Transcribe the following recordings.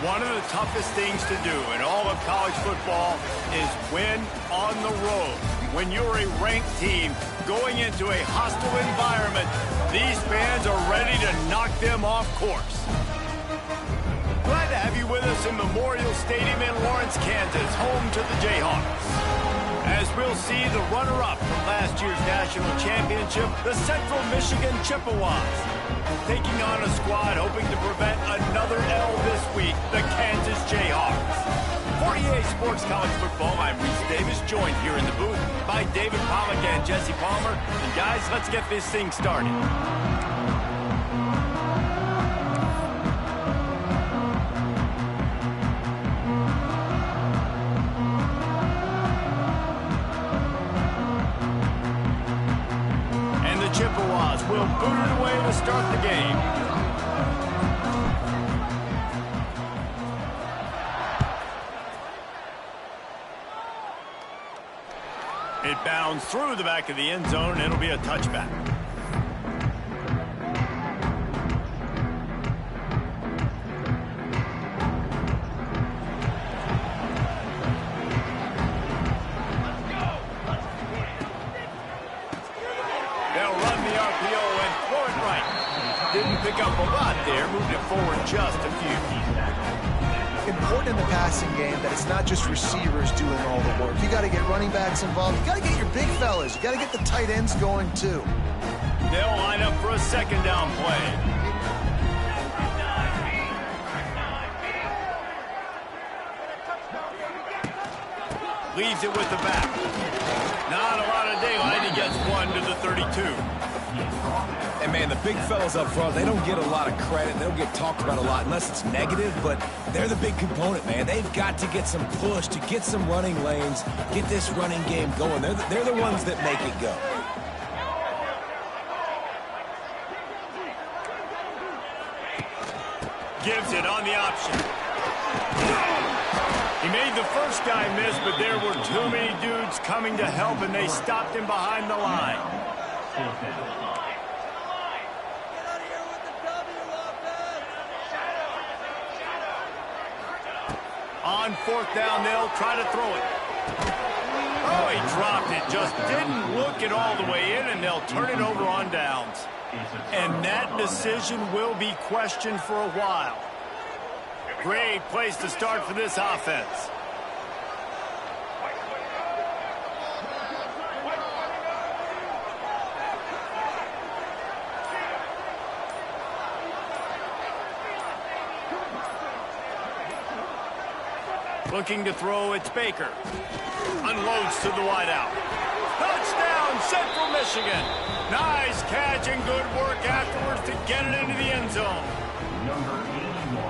One of the toughest things to do in all of college football is win on the road. When you're a ranked team going into a hostile environment, these fans are ready to knock them off course. Glad to have you with us in Memorial Stadium in Lawrence, Kansas, home to the Jayhawks. As we'll see the runner-up from last year's national championship, the Central Michigan Chippewas, taking on a squad hoping to prevent another L this week, the Kansas Jayhawks. For EA Sports College Football, I'm Reese Davis, joined here in the booth by David Pollack and Jesse Palmer. And guys, let's get this thing started. And the Chippewas will boot it away to start the game. It bounds through the back of the end zone, and it'll be a touchback. They'll run the RPO and throw it right. Didn't pick up a lot there, moved it forward just a few. Important in the passing game that it's not just receivers doing all the work. You got to get running backs involved. You got to get your big fellas. You got to get the tight ends going too. They'll line up for a second down play. Leaves it with the back. Not a lot of daylight. He gets one to the 32. And, man, the big fellas up front, they don't get a lot of credit. They don't get talked about a lot unless it's negative, but they're the big component, man. They've got to get some push, to get some running lanes, get this running game going. They're the ones that make it go. Gives it on the option. He made the first guy miss, but there were too many dudes coming to help, and they stopped him behind the line. On fourth down, they'll try to throw it. Oh, he dropped it. Just didn't look it all the way in, and they'll turn it over on downs. And that decision will be questioned for a while. Great place to start for this offense. Looking to throw, it's Baker. Unloads to the wideout. Touchdown, Central Michigan. Nice catch and good work afterwards to get it into the end zone.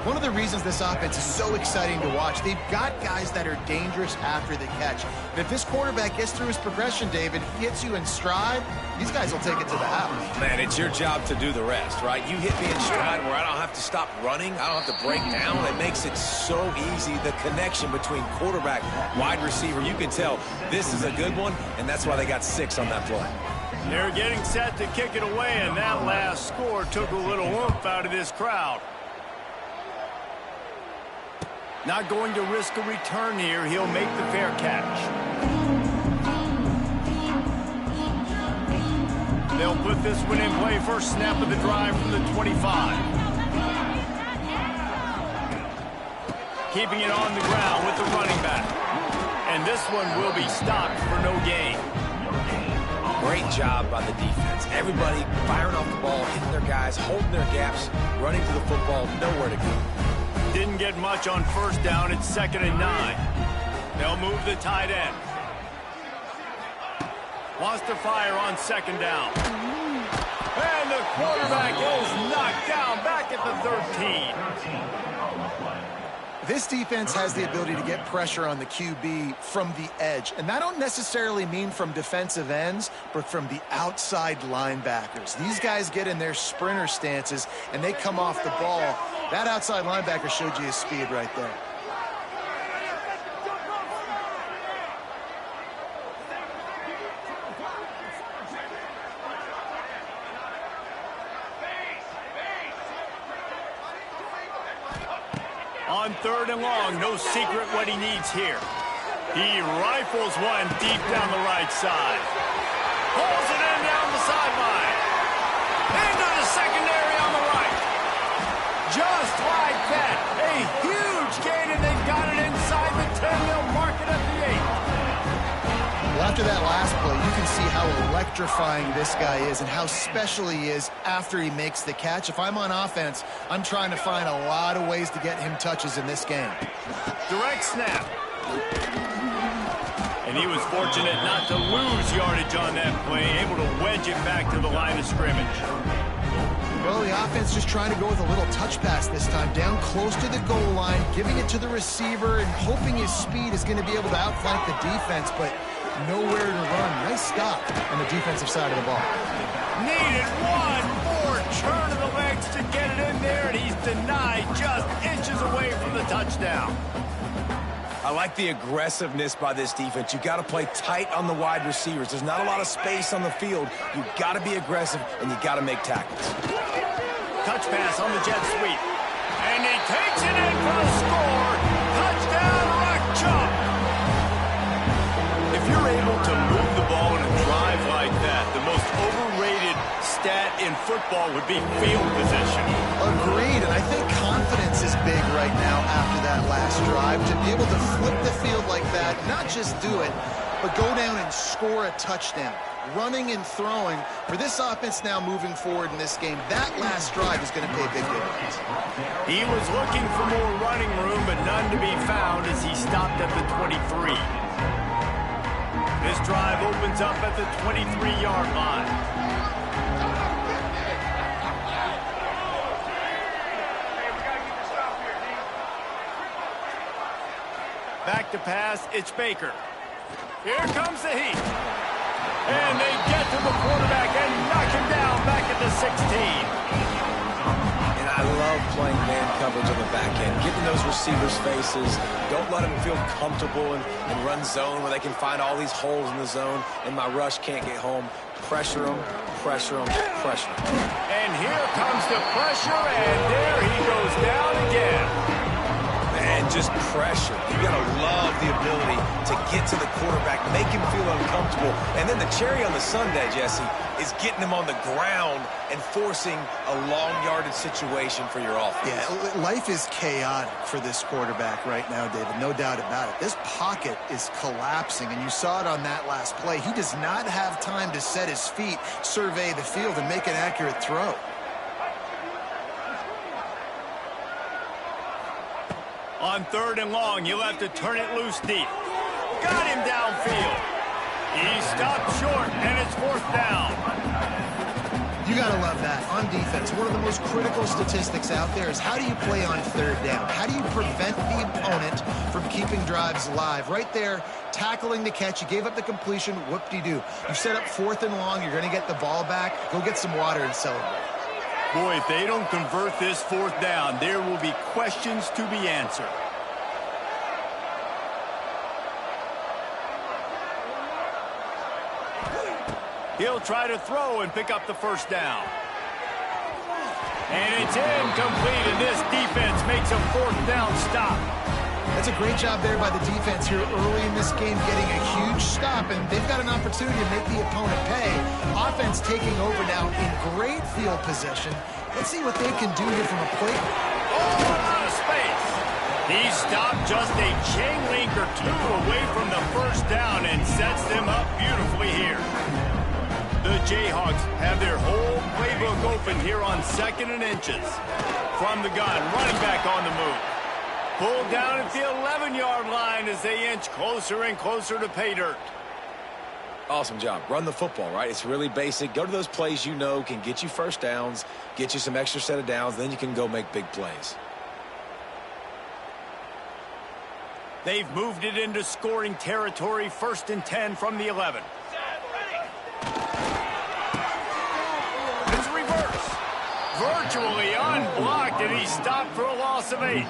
One of the reasons this offense is so exciting to watch, they've got guys that are dangerous after the catch. And if this quarterback gets through his progression, David, he hits you in stride, these guys will take it to the house. Man, it's your job to do the rest, right? You hit me in stride where I don't have to stop running. I don't have to break down. It makes it so easy, the connection between quarterback, wide receiver. You can tell this is a good one, and that's why they got 6 on that play. They're getting set to kick it away, and that last score took a little oomph out of this crowd. Not going to risk a return here. He'll make the fair catch. They'll put this one in play. First snap of the drive from the 25. Keeping it on the ground with the running back. And this one will be stopped for no gain. Great job by the defense. Everybody firing off the ball, hitting their guys, holding their gaps, running to the football, nowhere to go. Didn't get much on first down. It's 2nd and 9. They'll move the tight end. Wants to fire on 2nd down. And the quarterback is knocked down back at the 13. This defense has the ability to get pressure on the QB from the edge. And that don't necessarily mean from defensive ends, but from the outside linebackers. These guys get in their sprinter stances, and they come off the ball. That outside linebacker showed you his speed right there. On 3rd and long, no secret what he needs here. He rifles one deep down the right side. Pulls it in down the sideline. Into the secondary on the right. Just like that. A huge gain, and they've got it inside the 10. They'll mark it at the 8. Well, after that last play, you can see how electrifying this guy is and how special he is after he makes the catch. If I'm on offense, I'm trying to find a lot of ways to get him touches in this game. Direct snap. And he was fortunate not to lose yardage on that play, able to wedge it back to the line of scrimmage. Well, the offense just trying to go with a little touch pass this time, down close to the goal line, giving it to the receiver and hoping his speed is going to be able to outflank the defense, but nowhere to run. Nice stop on the defensive side of the ball. Needed one more turn of the legs to get it in there, and he's denied just inches away from the touchdown. I like the aggressiveness by this defense. You got to play tight on the wide receivers. There's not a lot of space on the field. You got to be aggressive, and you got to make tackles. Touch pass on the jet sweep. And he takes it in for the score. Touchdown, Rock Chop. If you're able to move the ball in a drive like that, the most overrated stat in football would be field position. Agreed, and I think confidence is big right now after that last drive. To be able to flip the field like that, not just do it, but go down and score a touchdown. Running and throwing, for this offense now moving forward in this game, that last drive is going to pay big dividends. He was looking for more running room, but none to be found as he stopped at the 23. This drive opens up at the 23-yard line. Back to pass, it's Baker. Here comes the heat. And they get to the quarterback and knock him down back at the 16. And I love playing man coverage on the back end, getting those receivers' faces. Don't let them feel comfortable and run zone where they can find all these holes in the zone and my rush can't get home. Pressure them, pressure them, pressure them. And here comes the pressure, and there he goes down again. And just pressure. You got to love the ability to get to the quarterback, make him feel uncomfortable. And then the cherry on the sundae, Jesse, is getting him on the ground and forcing a long yardage situation for your offense. Yeah, life is chaotic for this quarterback right now, David. No doubt about it. This pocket is collapsing, and you saw it on that last play. He does not have time to set his feet, survey the field, and make an accurate throw. On 3rd and long, you'll have to turn it loose deep. Got him downfield. He stopped short, and it's 4th down. You got to love that. On defense, one of the most critical statistics out there is how do you play on 3rd down? How do you prevent the opponent from keeping drives alive? Right there, tackling the catch. You gave up the completion. Whoop-de-doo. You set up 4th and long. You're going to get the ball back. Go get some water and celebrate. Boy, if they don't convert this 4th down, there will be questions to be answered. He'll try to throw and pick up the 1st down. And it's incomplete, and this defense makes a 4th down stop. That's a great job there by the defense here early in this game, getting a huge stop, and they've got an opportunity to make the opponent pay. Offense taking over now in great field possession. Let's see what they can do here from a plate. Oh, a lot of space. He stopped just a chain link or two away from the 1st down and sets them up beautifully here. The Jayhawks have their whole playbook open here on 2nd and inches. From the gun, running back on the move. Pulled down at the 11-yard line as they inch closer and closer to pay dirt. Awesome job. Run the football, right? It's really basic. Go to those plays you know can get you 1st downs, get you some extra set of downs, then you can go make big plays. They've moved it into scoring territory, 1st and 10 from the 11. It's reverse. Virtually unblocked, and he stopped for a loss of 8.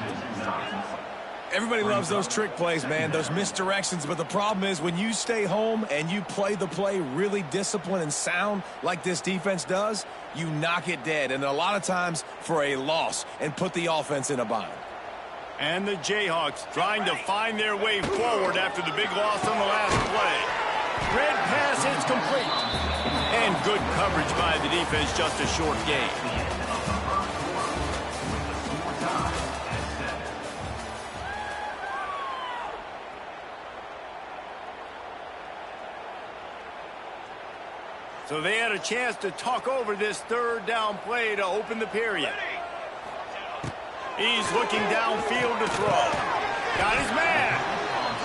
Everybody loves those trick plays, man, those misdirections, but the problem is when you stay home and you play the play really disciplined and sound like this defense does, you knock it dead, and a lot of times for a loss and put the offense in a bind. And the Jayhawks trying to find their way forward after the big loss on the last play. Red pass is complete. And good coverage by the defense, just a short gain. So they had a chance to talk over this third down play to open the period. He's looking downfield to throw. Got his man.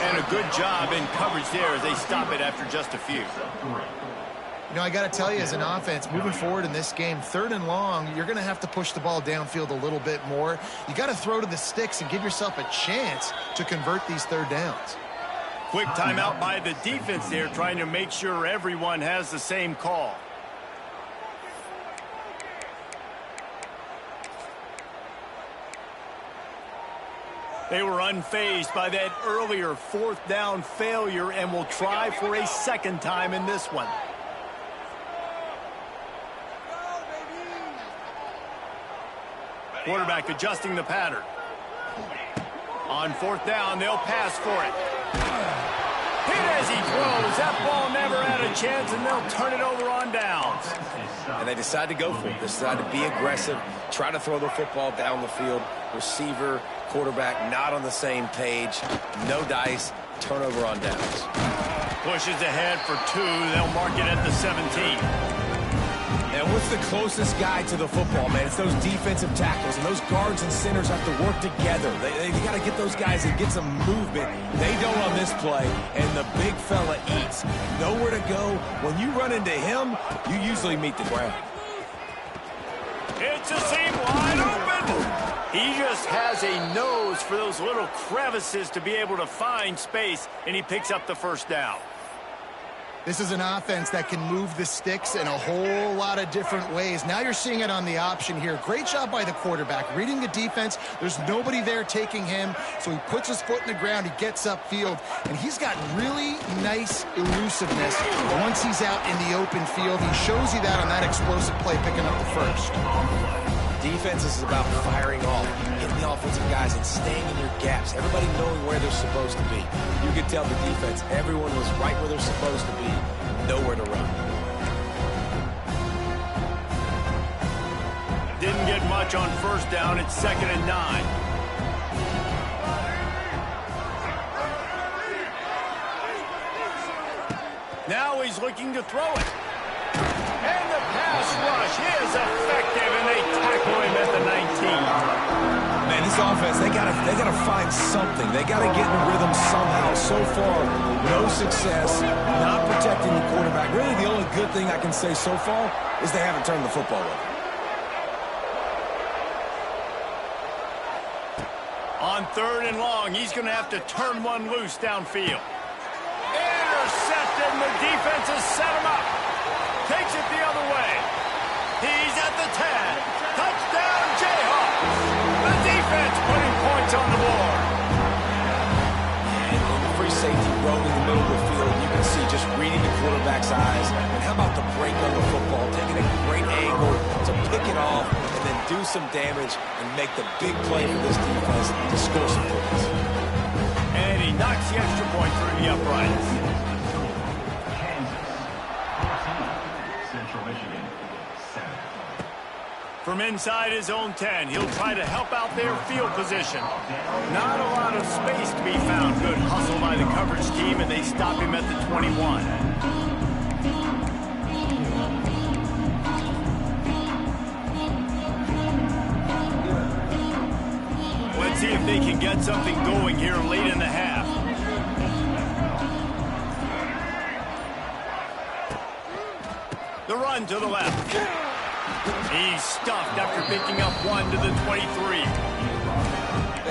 And a good job in coverage there as they stop it after just a few. You know, I got to tell you, as an offense, moving forward in this game, 3rd and long, you're going to have to push the ball downfield a little bit more. You got to throw to the sticks and give yourself a chance to convert these 3rd downs. Quick timeout by the defense there, trying to make sure everyone has the same call. They were unfazed by that earlier 4th down failure and will try for a 2nd time in this one. Quarterback adjusting the pattern. On 4th down, they'll pass for it. Hit as he throws. That ball never had a chance, and they'll turn it over on downs. And they decide to go for it. They decide to be aggressive, try to throw the football down the field. Receiver, quarterback, not on the same page. No dice. Turnover on downs. Pushes ahead for 2. They'll mark it at the 17. And what's the closest guy to the football, man? It's those defensive tackles, and those guards and centers have to work together. They got to get those guys and get some movement. They don't on this play, and the big fella eats. Nowhere to go. When you run into him, you usually meet the ground. It's a seam wide open. He just has a nose for those little crevices to be able to find space, and he picks up the 1st down. This is an offense that can move the sticks in a whole lot of different ways. Now you're seeing it on the option here. Great job by the quarterback. Reading the defense, there's nobody there taking him, so he puts his foot in the ground, he gets upfield, and he's got really nice elusiveness once he's out in the open field. He shows you that on that explosive play, picking up the 1st. Defense is about firing off, hitting the offensive guys and staying in your gaps. Everybody knowing where they're supposed to be. You could tell the defense, everyone was right where they're supposed to be, nowhere to run. Didn't get much on 1st down. It's 2nd and 9. Now he's looking to throw it. And the pass rush is effective, and they tackle him at the 19. Man, this offense, they gotta find something. They gotta get in a rhythm somehow. So far, no success, not protecting the quarterback. Really, the only good thing I can say so far is they haven't turned the football over. On 3rd and long, he's going to have to turn one loose downfield. Intercepted, and the defense has set him up. Takes it the other way. He's at the 10. Touchdown, Jayhawks. The defense putting points on the board. And free safety roaming the middle of the field. You can see just reading the quarterback's eyes. And how about the break on the football? Taking a great angle to pick it off and then do some damage and make the big play for this defense to score some points. And he knocks the extra point through the uprights. From inside his own 10, he'll try to help out their field position. Not a lot of space to be found. Good hustle by the coverage team, and they stop him at the 21. Let's see if they can get something going here late in the half. The run to the left. He's stuffed after picking up 1 to the 23.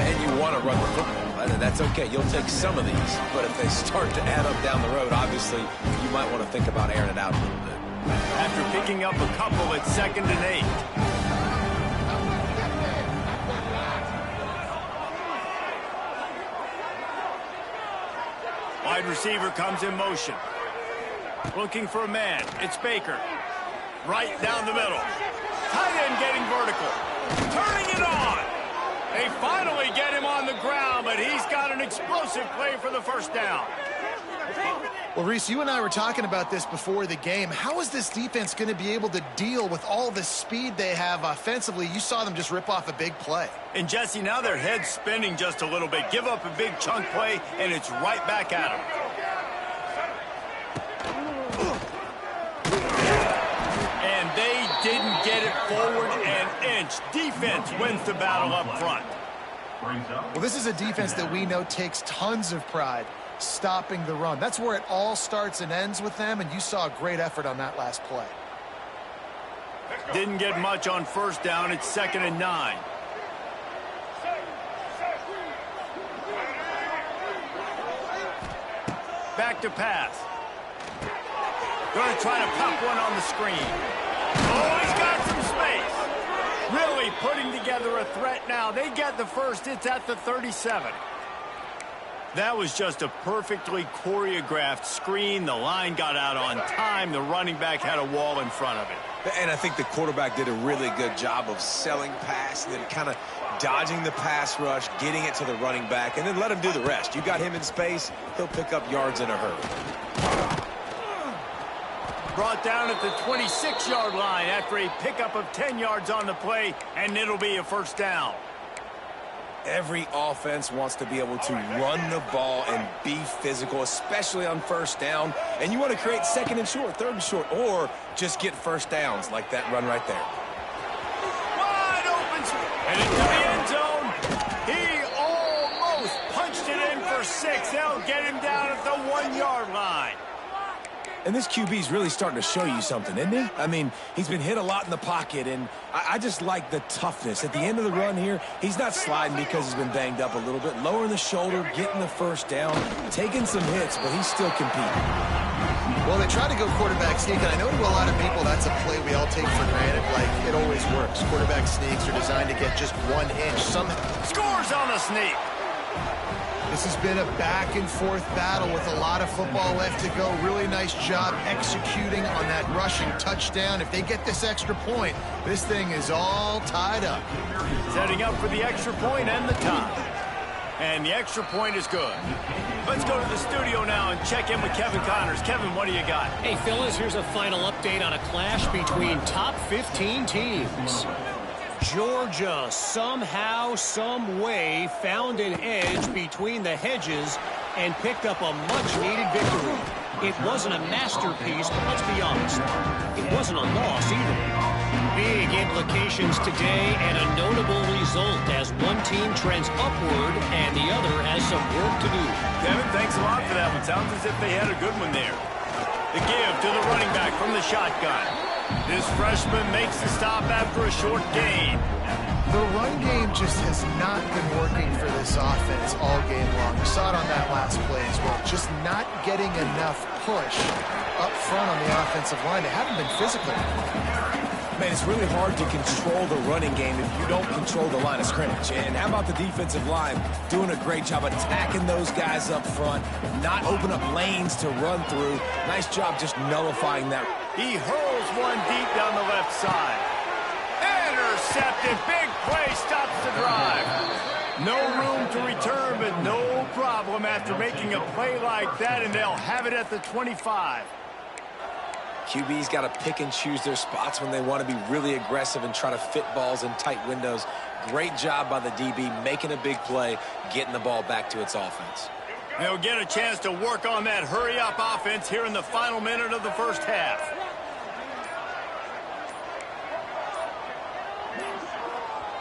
And you want to run the football. That's okay. You'll take some of these. But if they start to add up down the road, obviously, you might want to think about airing it out a little bit. After picking up a couple, it's 2nd and 8. Wide receiver comes in motion. Looking for a man. It's Baker. Right down the middle. Tight end getting vertical. Turning it on. They finally get him on the ground, but he's got an explosive play for the first down. Well, Reese, you and I were talking about this before the game. How is this defense going to be able to deal with all the speed they have offensively? You saw them just rip off a big play. And, Jesse, now their head's spinning just a little bit. Give up a big chunk play, and it's right back at them. And they didn't get it forward an inch. Defense wins the battle up front. Well, this is a defense that we know takes tons of pride stopping the run. That's where it all starts and ends with them, and you saw a great effort on that last play. Didn't get much on first down. It's 2nd and 9. Back to pass. Going to try to pop one on the screen. Oh, he's got some space. Really putting together a threat now. They get the first. It's at the 37. That was just a perfectly choreographed screen. The line got out on time. The running back had a wall in front of it. And I think the quarterback did a really good job of selling pass and then kind of dodging the pass rush, getting it to the running back, and then let him do the rest. You got him in space, he'll pick up yards in a hurry. Brought down at the 26-yard line after a pickup of 10 yards on the play, and it'll be a first down. Every offense wants to be able to run the ball and be physical, especially on first down. And you want to create 2nd and short, 3rd and short, or just get first downs like that run right there. Wide open, and into the end zone. He almost punched it in for 6. They'll get him down at the 1-yard line. And this QB's really starting to show you something, isn't he? I mean, he's been hit a lot in the pocket, and I just like the toughness. At the end of the run here, he's not sliding because he's been banged up a little bit. Lowering the shoulder, getting the first down, taking some hits, but he's still competing. Well, they try to go quarterback sneak, and I know to a lot of people that's a play we all take for granted, like it always works. Quarterback sneaks are designed to get just 1 inch. Scores on the sneak. This has been a back-and-forth battle with a lot of football left to go. Really nice job executing on that rushing touchdown. If they get this extra point, this thing is all tied up. Setting up for the extra point and the tie. And the extra point is good. Let's go to the studio now and check in with Kevin Connors. Kevin, what do you got? Hey, Phyllis, here's a final update on a clash between top 15 teams. Georgia somehow, some way found an edge between the hedges and picked up a much-needed victory. It wasn't a masterpiece, but let's be honest, it wasn't a loss either. Big implications today and a notable result as one team trends upward and the other has some work to do. Kevin, thanks a lot for that one. Sounds as if they had a good one there. The give to the running back from the shotgun. This freshman makes the stop after a short gain. The run game just has not been working for this offense all game long. You saw it on that last play as well. Just not getting enough push up front on the offensive line. They haven't been physical. Man, it's really hard to control the running game if you don't control the line of scrimmage. And how about the defensive line doing a great job attacking those guys up front, not open up lanes to run through. Nice job just nullifying that. He hurls one deep down the left side. Intercepted. Big play stops the drive. No room to return, but no problem after making a play like that, and they'll have it at the 25. QB's got to pick and choose their spots when they want to be really aggressive and try to fit balls in tight windows. Great job by the DB making a big play, getting the ball back to its offense. They'll get a chance to work on that hurry-up offense here in the final minute of the first half.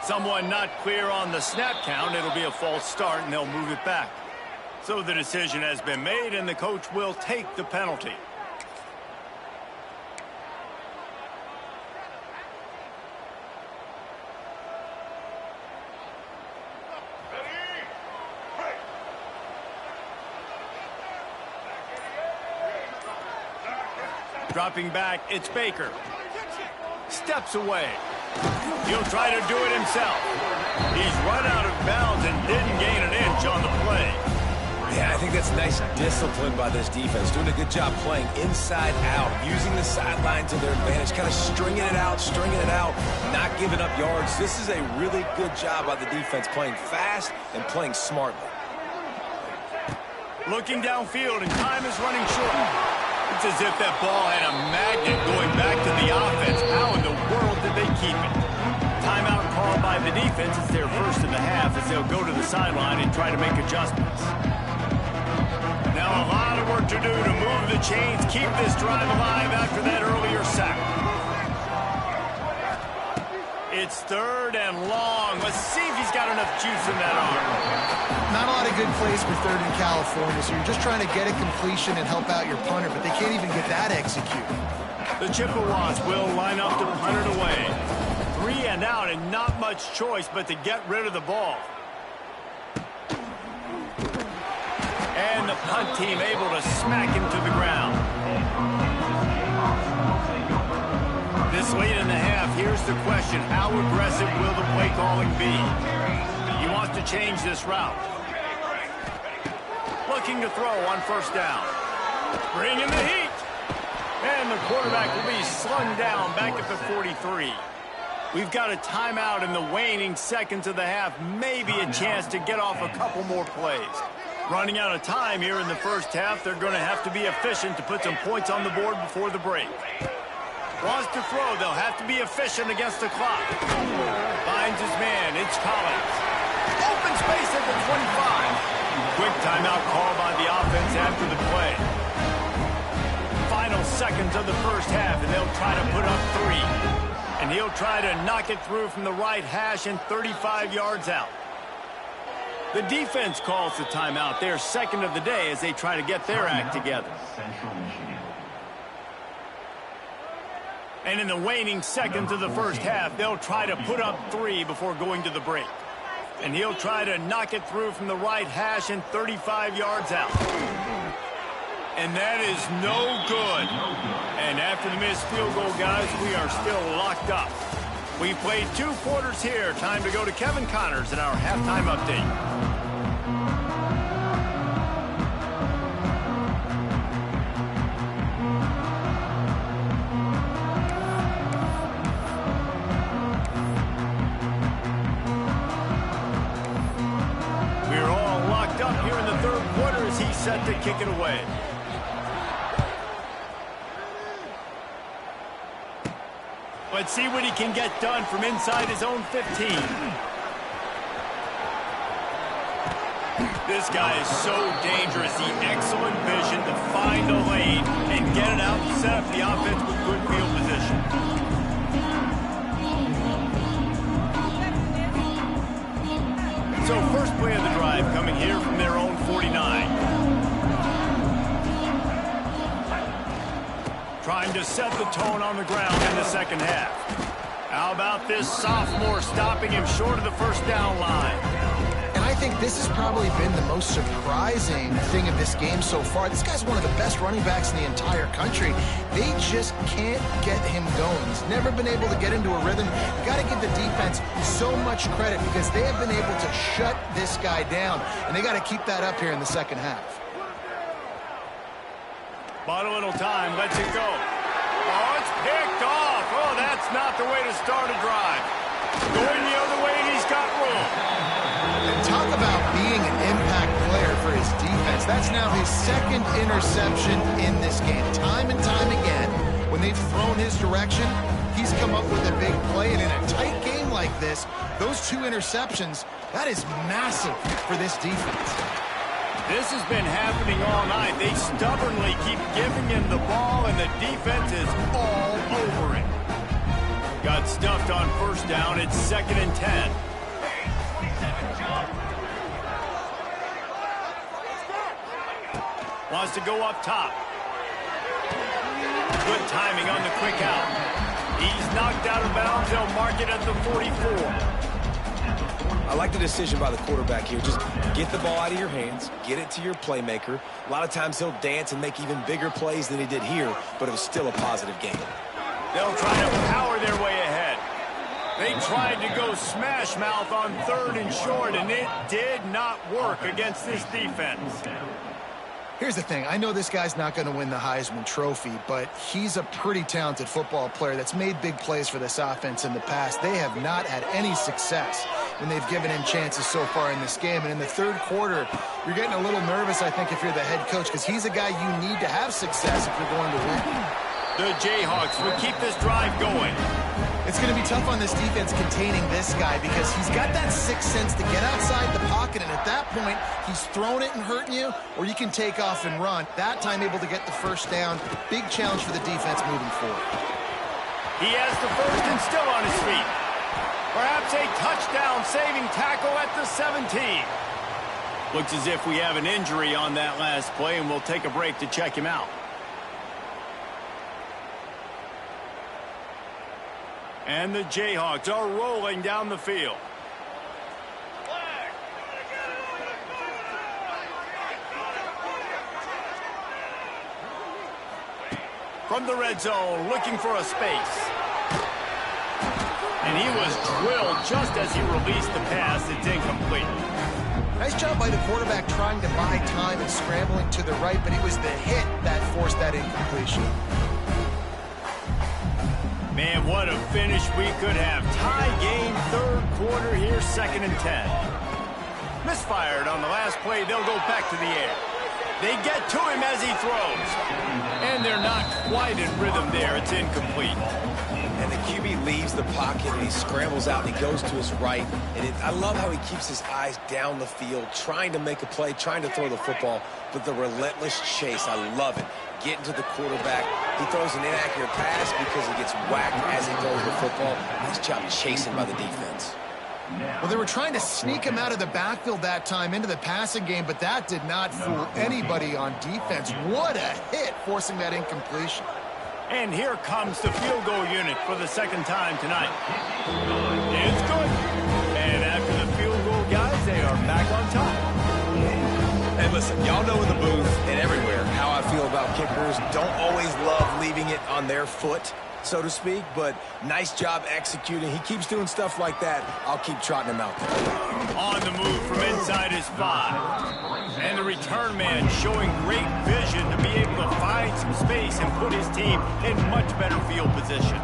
Someone not clear on the snap count. It'll be a false start, and they'll move it back. So the decision has been made, and the coach will take the penalty. Dropping back, it's Baker. Steps away. He'll try to do it himself. He's run out of bounds and didn't gain an inch on the play. Yeah, I think that's Nice discipline by this defense. Doing a good job playing inside out, using the sideline to their advantage, kind of stringing it out, not giving up yards. This is a really good job by the defense, playing fast and playing smartly. Looking downfield, and time is running short. It's as if that ball had a magnet going back to the offense. How in the world did they keep it? Timeout called by the defense. It's their first of the half as they'll go to the sideline and try to make adjustments. Now a lot of work to do to move the chains, keep this drive alive after that earlier sack. It's 3rd and long. Let's see if he's got enough juice in that arm. Not a lot of good plays for 3rd in California, so you're just trying to get a completion and help out your punter, but they can't even get that executed. The Chippewas will line up to punt it away. 3 and out, and not much choice but to get rid of the ball. And the punt team able to smack him to the ground. This late in the half, here's the question. How aggressive will the play calling be? He wants to change this route. Looking to throw on 1st down. Bring in the heat. And the quarterback will be slung down back at the 43. We've got a timeout in the waning seconds of the half. Maybe a chance to get off a couple more plays. Running out of time here in the first half. They're going to have to be efficient to put some points on the board before the break. Wants to throw. They'll have to be efficient against the clock. Finds his man. It's Collins. Open space at the 25. Quick timeout call by the offense after the play. Final seconds of the first half, and they'll try to put up 3. And he'll try to knock it through from the right hash and 35 yards out. The defense calls the timeout. Their 2nd of the day as they try to get their act together. And in the waning seconds of the first half, they'll try to put up 3 before going to the break. And he'll try to knock it through from the right hash and 35 yards out. And that is no good. And after the missed field goal, guys, we are still locked up. We played 2 quarters here. Time to go to Kevin Connors in our halftime update. He's set to kick it away. Let's see what he can get done from inside his own 15. This guy is so dangerous. The excellent vision to find a lane and get it out and set up the offense with good field position. So first play of the drive coming here from their own 49. Trying to set the tone on the ground in the second half. How about this sophomore stopping him short of the 1st down line? And I think this has probably been the most surprising thing of this game so far. This guy's one of the best running backs in the entire country. They just can't get him going. He's never been able to get into a rhythm. You got to give the defense so much credit because they have been able to shut this guy down, and they got to keep that up here in the second half. Bought a little time, lets it go. Oh, it's picked off. Oh, that's not the way to start a drive. Going the other way, and he's got room. And talk about being an impact player for his defense. That's now his 2nd interception in this game. Time and time again, when they've thrown his direction, he's come up with a big play. And in a tight game like this, those 2 interceptions, that is massive for this defense. This has been happening all night. They stubbornly keep giving him the ball, and the defense is all over it. Got stuffed on 1st down. It's 2nd and 10. Wants to go up top. Good timing on the quick out. He's knocked out of bounds. They'll mark it at the 44. I like the decision by the quarterback here. Just get the ball out of your hands, get it to your playmaker. A lot of times he'll dance and make even bigger plays than he did here, but it was still a positive game. They'll try to power their way ahead. They tried to go smash mouth on 3rd and short, and it did not work against this defense. Here's the thing. I know this guy's not going to win the Heisman Trophy, but he's a pretty talented football player that's made big plays for this offense in the past. They have not had any success when they've given him chances so far in this game. And in the third quarter, you're getting a little nervous, I think, if you're the head coach, because he's a guy you need to have success if you're going to win. The Jayhawks will keep this drive going. It's going to be tough on this defense containing this guy because he's got that sixth sense to get outside the pocket, and at that point, he's throwing it and hurting you, or you can take off and run. That time able to get the first down. Big challenge for the defense moving forward. He has the first and still on his feet. Perhaps a touchdown-saving tackle at the 17. Looks as if we have an injury on that last play, and we'll take a break to check him out. And the Jayhawks are rolling down the field. From the red zone, looking for a space. And he was drilled just as he released the pass. It's incomplete. Nice job by the quarterback trying to buy time and scrambling to the right, but it was the hit that forced that incompletion. Man, what a finish we could have. Tie game, third quarter here, 2nd and 10. Misfired on the last play. They'll go back to the air. They get to him as he throws. And they're not quite in rhythm there. It's incomplete. And the QB leaves the pocket, and he scrambles out, and he goes to his right. And I love how he keeps his eyes down the field, trying to make a play, trying to throw the football, but the relentless chase, I love it. Getting to the quarterback. He throws an inaccurate pass because he gets whacked as he throws the football. Nice job chasing by the defense. Well, they were trying to sneak him out of the backfield that time into the passing game, but that did not fool anybody on defense. What a hit, forcing that incompletion. And here comes the field goal unit for the second time tonight. It's good. And after the field goal, guys, they are back on top. Hey, listen, y'all know in the booth and everywhere how I feel about kickers. Don't always love leaving it on their foot, so to speak, but nice job executing. He keeps doing stuff like that. I'll keep trotting him out there. On the move from inside his 5. And the return man showing great vision to be able to find some space and put his team in much better field position.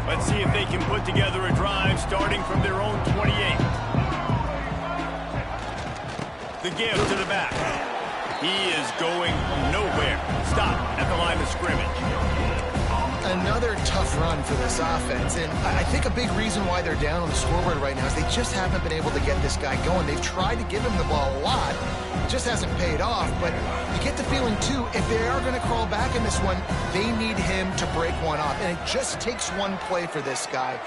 Let's see if they can put together a drive starting from their own 28. The give to the back. He is going nowhere. Stop at the line of scrimmage. Another tough run for this offense, and I think a big reason why they're down on the scoreboard right now is they just haven't been able to get this guy going. They've tried to give him the ball a lot. It just hasn't paid off, but you get the feeling, too, if they are going to crawl back in this one, they need him to break one off, and it just takes one play for this guy.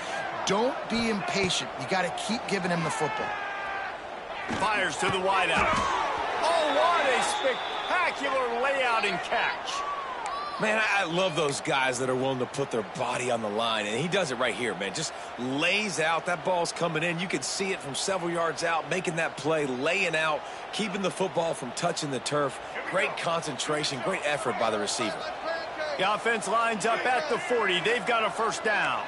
Don't be impatient. You got to keep giving him the football. Fires to the wideout. Oh, what a spectacular layout and catch. Man, I love those guys that are willing to put their body on the line, and he does it right here, man. Just lays out. That ball's coming in. You can see it from several yards out, making that play, laying out, keeping the football from touching the turf. Great concentration, great effort by the receiver. The offense lines up at the 40. They've got a first down.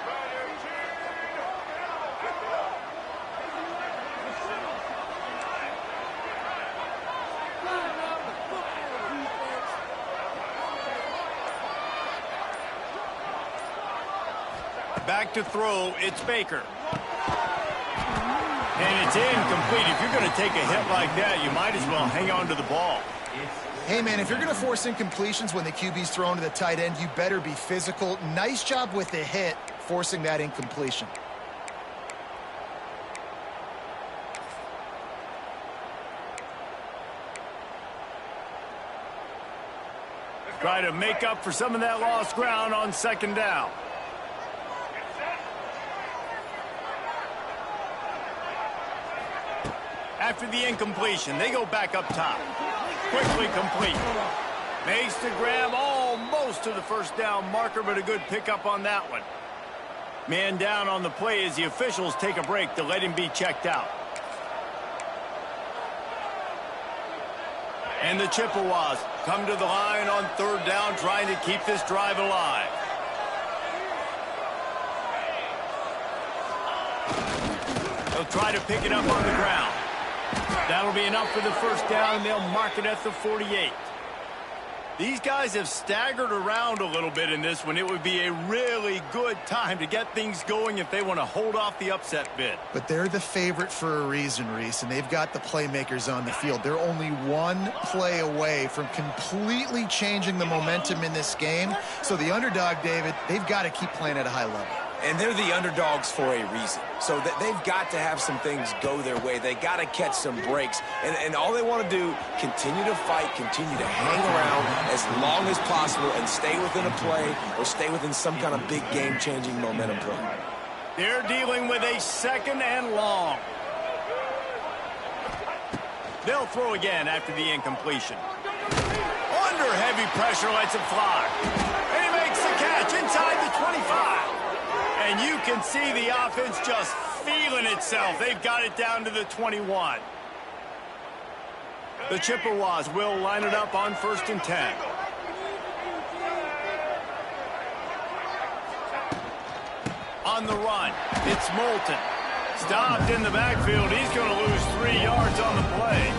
Back to throw, it's Baker. And it's incomplete. If you're going to take a hit like that, you might as well hang on to the ball. Hey, man, if you're going to force incompletions when the QB's thrown to the tight end, you better be physical. Nice job with the hit, forcing that incompletion. Try to make up for some of that lost ground on second down. After the incompletion, they go back up top. Quickly complete. Makes the grab almost to the first down marker, but a good pickup on that one. Man down on the play as the officials take a break to let him be checked out. And the Chippewas come to the line on third down, trying to keep this drive alive. They'll try to pick it up on the ground. That'll be enough for the first down, and they'll mark it at the 48. These guys have staggered around a little bit in this one. It would be a really good time to get things going if they want to hold off the upset bid. But they're the favorite for a reason, Reese, and they've got the playmakers on the field. They're only one play away from completely changing the momentum in this game. So the underdog, David, they've got to keep playing at a high level. And they're the underdogs for a reason. So they've got to have some things go their way. They got to catch some breaks. And all they want to do, continue to fight, continue to hang around as long as possible and stay within a play or stay within some kind of big game-changing momentum play. They're dealing with a 2nd and long. They'll throw again after the incompletion. Under heavy pressure, lets it fly. And he makes the catch inside the 25. And you can see the offense just feeling itself. They've got it down to the 21. The Chippewas will line it up on 1st and 10. On the run, it's Moulton. Stopped in the backfield. He's going to lose 3 yards on the play.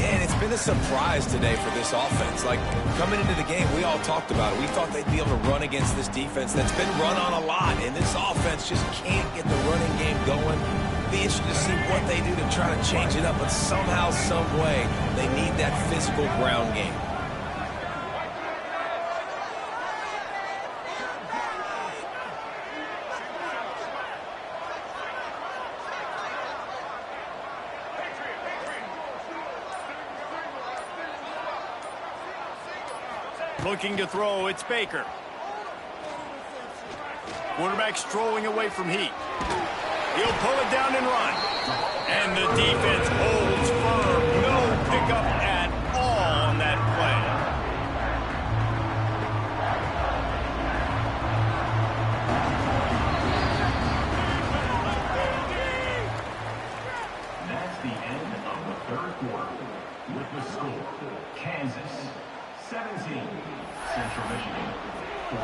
And it's been a surprise today for this offense. Like, coming into the game, we all talked about it. We thought they'd be able to run against this defense that's been run on a lot, and this offense just can't get the running game going. Be interested to see what they do to try to change it up, but somehow, some way, they need that physical ground game. Looking to throw, it's Baker. Quarterback strolling away from heat. He'll pull it down and run. And the defense holds firm. No pickup at all on that play. That's the end of the 3rd quarter. With the score, Kansas 17, Central Michigan 14.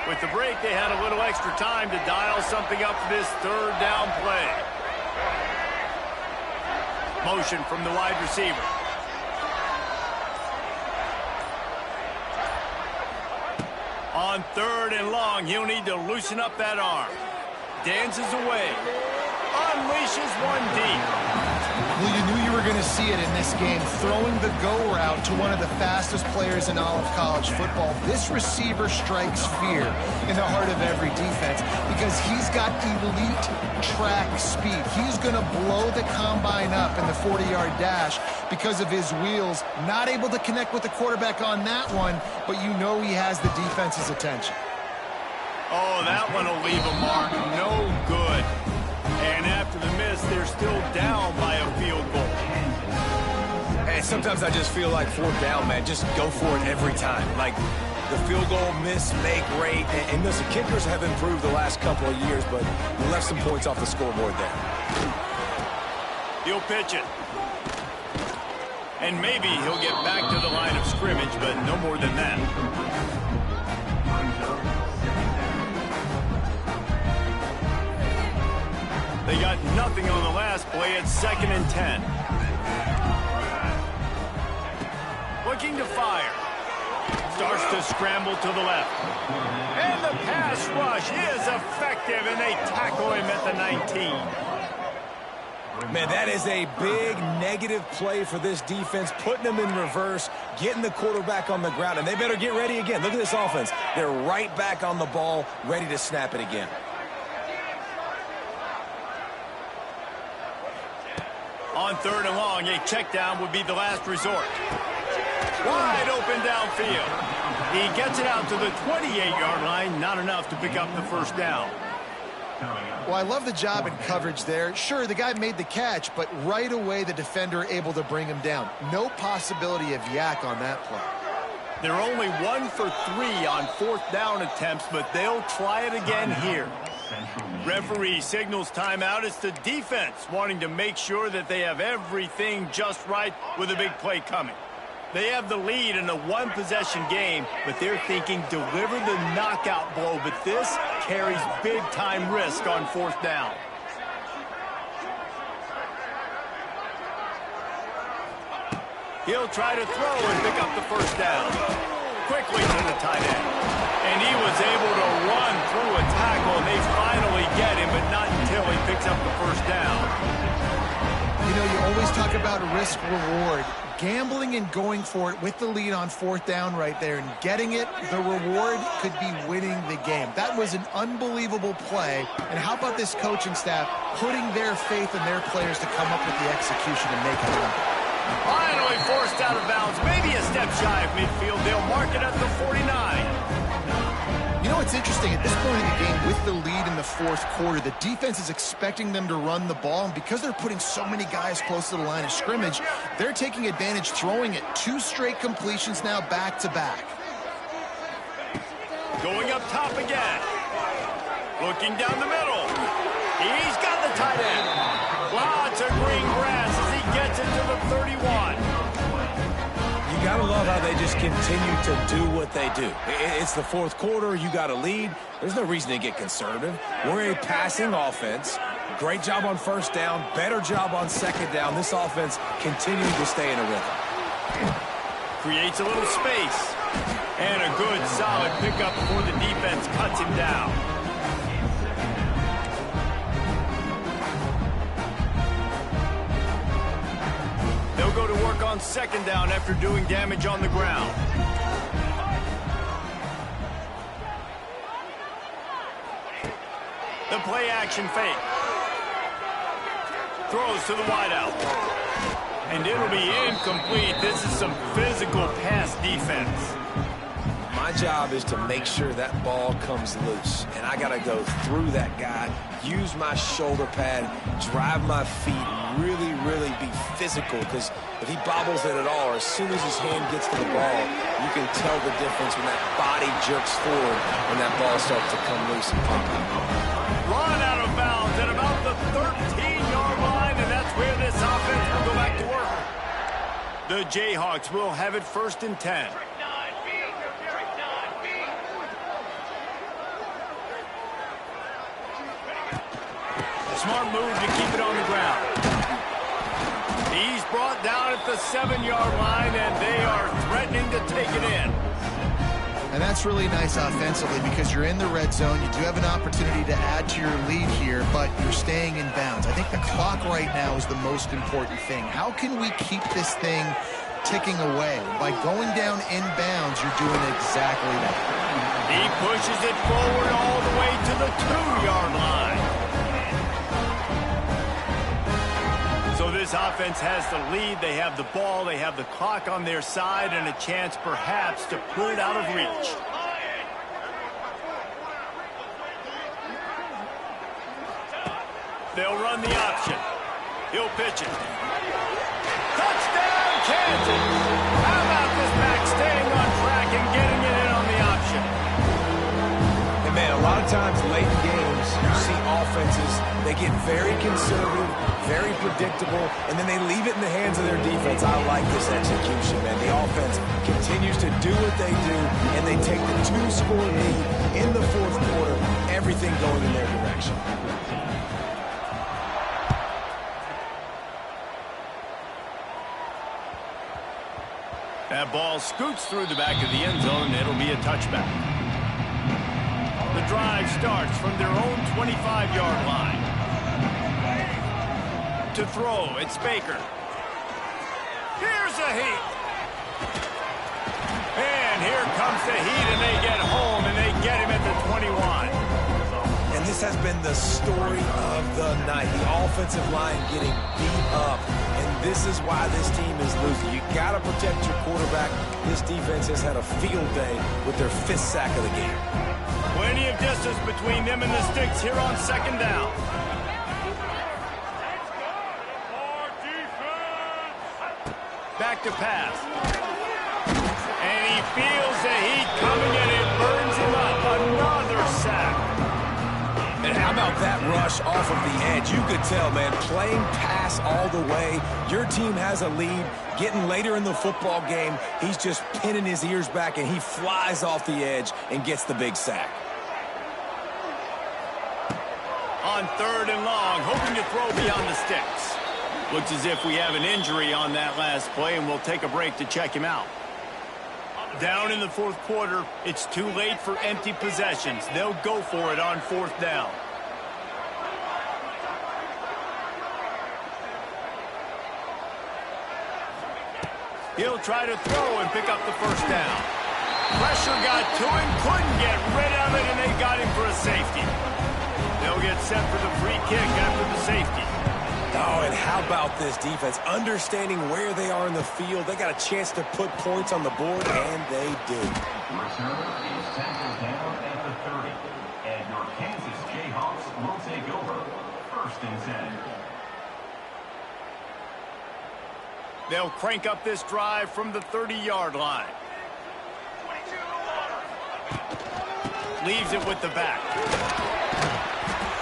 With the break, they had a little extra time to dial something up for this 3rd down play. Motion from the wide receiver. On 3rd and long, he'll need to loosen up that arm. Dances away. Unleashes one deep. Well, you knew you were going to see it in this game, throwing the go route to one of the fastest players in all of college football. This receiver strikes fear in the heart of every defense because he's got elite track speed. He's going to blow the combine up in the 40-yard dash because of his wheels. Not able to connect with the quarterback on that one, but you know he has the defense's attention. Oh, that one will leave a mark. No good. And after the miss, they're still down by a field goal. And sometimes I just feel like 4th down, man, just go for it every time. Like, the field goal, miss, make, rate. And listen, kickers have improved the last couple of years, but we left some points off the scoreboard there. He'll pitch it. And maybe he'll get back to the line of scrimmage, but no more than that. They got nothing on the last play. It's 2nd and 10. Looking to fire. Starts to scramble to the left. And the pass rush is effective, and they tackle him at the 19. Man, that is a big negative play for this defense, putting them in reverse, getting the quarterback on the ground, and they better get ready again. Look at this offense. They're right back on the ball, ready to snap it again. On 3rd and long, a check down would be the last resort. Wide open downfield. He gets it out to the 28-yard line. Not enough to pick up the 1st down. Well, I love the job in coverage there. Sure, the guy made the catch, but right away the defender able to bring him down. No possibility of yak on that play. They're only 1 for 3 on 4th down attempts, but they'll try it again here. Referee signals timeout. It's the defense wanting to make sure that they have everything just right with a big play coming. They have the lead in a 1-possession game, but they're thinking deliver the knockout blow. But this carries big-time risk on fourth down. He'll try to throw and pick up the first down. Quickly to the tight end. And he was able to run through a tackle, and they finally get him, but not until he picks up the first down. You know, you always talk about risk-reward. Gambling and going for it with the lead on fourth down right there and getting it, the reward could be winning the game. That was an unbelievable play. And how about this coaching staff putting their faith in their players to come up with the execution and make it happen? Finally forced out of bounds, maybe a step shy of midfield. They'll mark it at the 49. You know, it's interesting. At this point in the game, with the lead in the fourth quarter, the defense is expecting them to run the ball, and because they're putting so many guys close to the line of scrimmage, they're taking advantage, throwing it 2 straight completions now back-to-back. Going up top again. Looking down the middle. He's got the tight end. Lots of green grass as he gets it to the 31. You got to love how they just continue to do what they do. It's the fourth quarter. You got a lead. There's no reason to get conservative. We're a passing offense. Great job on first down. Better job on second down. This offense continuing to stay in a rhythm. Creates a little space. And a good, solid pickup before the defense cuts him down. They'll go to work on second down after doing damage on the ground. The play action fake. Throws to the wideout. And it'll be incomplete. This is some physical pass defense. My job is to make sure that ball comes loose, and I got to go through that guy, use my shoulder pad, drive my feet, really, really be physical, because if he bobbles it at all, or as soon as his hand gets to the ball, you can tell the difference when that body jerks forward and that ball starts to come loose and pop out. Run out of bounds at about the 13-yard line, and that's where this offense will go back to work. The Jayhawks will have it 1st and 10. Smart move to keep it on the ground. He's brought down at the 7-yard line, and they are threatening to take it in. And that's really nice offensively because you're in the red zone. You do have an opportunity to add to your lead here, but you're staying in bounds. I think the clock right now is the most important thing. How can we keep this thing ticking away? By going down in bounds, you're doing exactly that. He pushes it forward all the way to the 2-yard line. So this offense has the lead. They have the ball. They have the clock on their side and a chance perhaps to put it out of reach. They'll run the option. He'll pitch it. Touchdown, Kansas! How about this back staying on track and getting it in on the option? And man, a lot of times late in games, you see offenses, they get very conservative, very predictable, and then they leave it in the hands of their defense. I like this execution, man. The offense continues to do what they do, and they take the 2-score lead in the fourth quarter, everything going in their direction. That ball scoots through the back of the end zone, and it'll be a touchback. The drive starts from their own 25-yard line. To throw, it's Baker. Here's a heat. And here comes the heat, and they get home, and they get him at the 21. And this has been the story of the night. The offensive line getting beat up, and this is why this team is losing. You got to protect your quarterback. This defense has had a field day with their 5th sack of the game. Plenty of distance between them and the sticks here on second down. Back to pass. And he feels the heat coming, and it burns him up. Another sack. And how about that rush off of the edge? You could tell, man, playing pass all the way. Your team has a lead. Getting later in the football game, he's just pinning his ears back, and he flies off the edge and gets the big sack. on 3rd and long, hoping to throw beyond the sticks. Looks as if we have an injury on that last play, and we'll take a break to check him out. Down in the 4th quarter, it's too late for empty possessions. They'll go for it on 4th down. He'll try to throw and pick up the 1st down. Pressure got to him, couldn't get rid of it, and they got him for a safety. They'll get set for the free kick after the safety. Oh, and how about this defense? Understanding where they are in the field. They got a chance to put points on the board, and they do. Returner is tackled down at the 30. And your Kansas Jayhawks will take over 1st and 10. They'll crank up this drive from the 30-yard line. Leaves it with the back.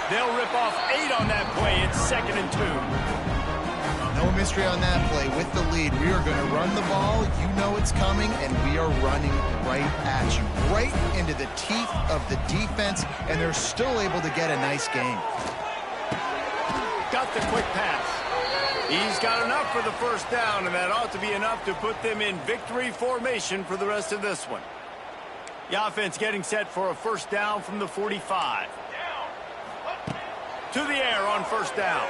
They'll rip off 8 on that play. It's 2nd and 2. No mystery on that play. With the lead, we are going to run the ball. You know it's coming, and we are running right at you, right into the teeth of the defense, and they're still able to get a nice game. Got the quick pass. He's got enough for the 1st down, and that ought to be enough to put them in victory formation for the rest of this one. The offense getting set for a 1st down from the 45. To the air on 1st down.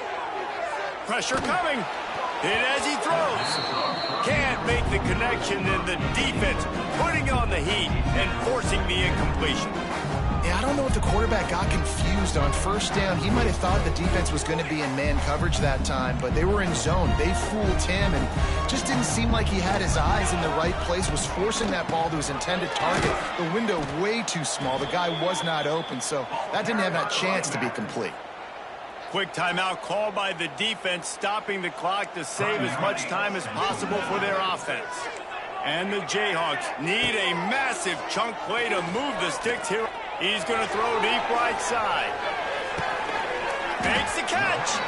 Pressure coming. Hit as he throws. Can't make the connection, and the defense putting on the heat and forcing the incompletion. Yeah, I don't know if the quarterback got confused on 1st down. He might have thought the defense was going to be in man coverage that time, but they were in zone. They fooled him, and just didn't seem like he had his eyes in the right place, was forcing that ball to his intended target. The window way too small. The guy was not open, so that didn't have that chance to be complete. Quick timeout called by the defense, stopping the clock to save as much time as possible for their offense. And the Jayhawks need a massive chunk play to move the sticks here. He's going to throw deep right side. Makes the catch.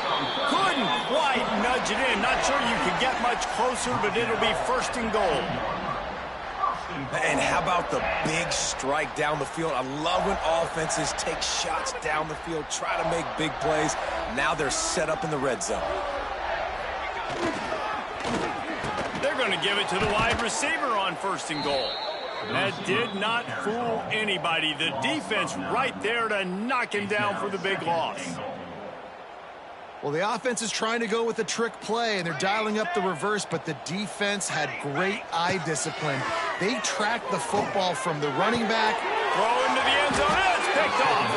Couldn't quite nudge it in. Not sure you could get much closer, but it'll be 1st and goal. And how about the big strike down the field? I love when offenses take shots down the field, try to make big plays. Now they're set up in the red zone. They're going to give it to the wide receiver on 1st and goal. That did not fool anybody. The defense right there to knock him down for the big loss. Well, the offense is trying to go with a trick play, and they're dialing up the reverse, but the defense had great eye discipline. They tracked the football from the running back. Throw into the end zone, and it's picked off.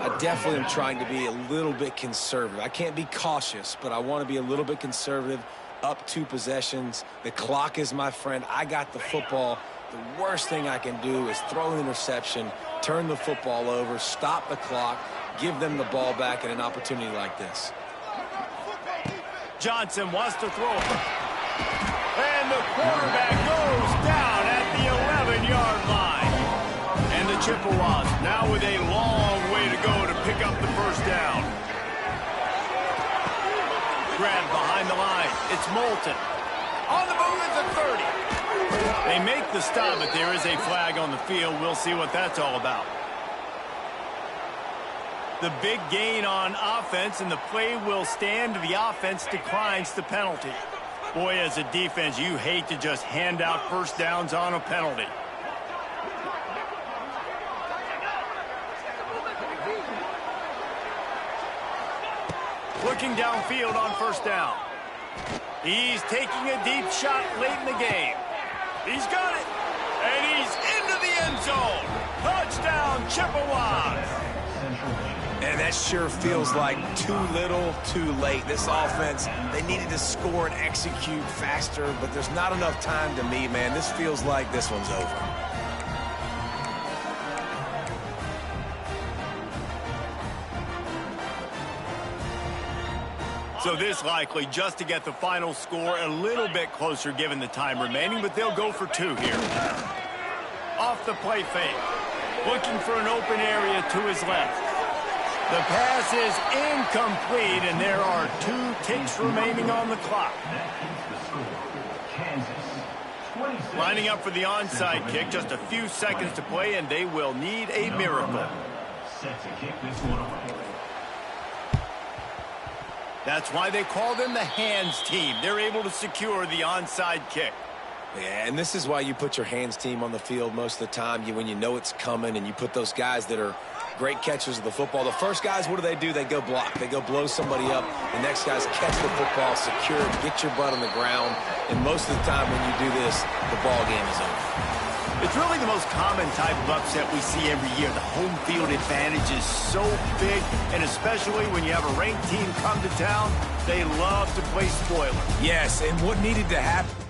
I definitely am trying to be a little bit conservative. I can't be cautious, but I want to be a little bit conservative. Up 2 possessions. The clock is my friend. I got the football. The worst thing I can do is throw an interception, turn the football over, stop the clock, give them the ball back at an opportunity like this. Johnson wants to throw. And the quarterback goes down at the 11-yard line. And the Chippewas now with a long way to go to pick up the 1st down. Grab behind the line. It's Moulton. On the move at the 30. They make the stop, but there is a flag on the field. We'll see what that's all about. The big gain on offense, and the play will stand. The offense declines the penalty. Boy, as a defense, you hate to just hand out 1st downs on a penalty. Looking downfield on 1st down. He's taking a deep shot late in the game. He's got it. And he's into the end zone. Touchdown, Chippewas. And that sure feels like too little, too late. This offense, they needed to score and execute faster, but there's not enough time to me, man. This feels like this one's over. So this likely just to get the final score a little bit closer given the time remaining, but they'll go for 2 here. Off the play fake. Looking for an open area to his left. The pass is incomplete, and there are 2 ticks remaining on the clock. That keeps the score. Kansas 26. Lining up for the onside kick, just a few seconds to play, and they will need a miracle. Set to kick this one away. That's why they call them the hands team. They're able to secure the onside kick. Yeah, and this is why you put your hands team on the field most of the time. When you know it's coming, and you put those guys that are great catchers of the football. The first guys, what do? They go block. They go blow somebody up. The next guys catch the football, secure it, get your butt on the ground. And most of the time when you do this, the ball game is over. It's really the most common type of upset we see every year. The home field advantage is so big, and especially when you have a ranked team come to town, they love to play spoiler. Yes, and what needed to happen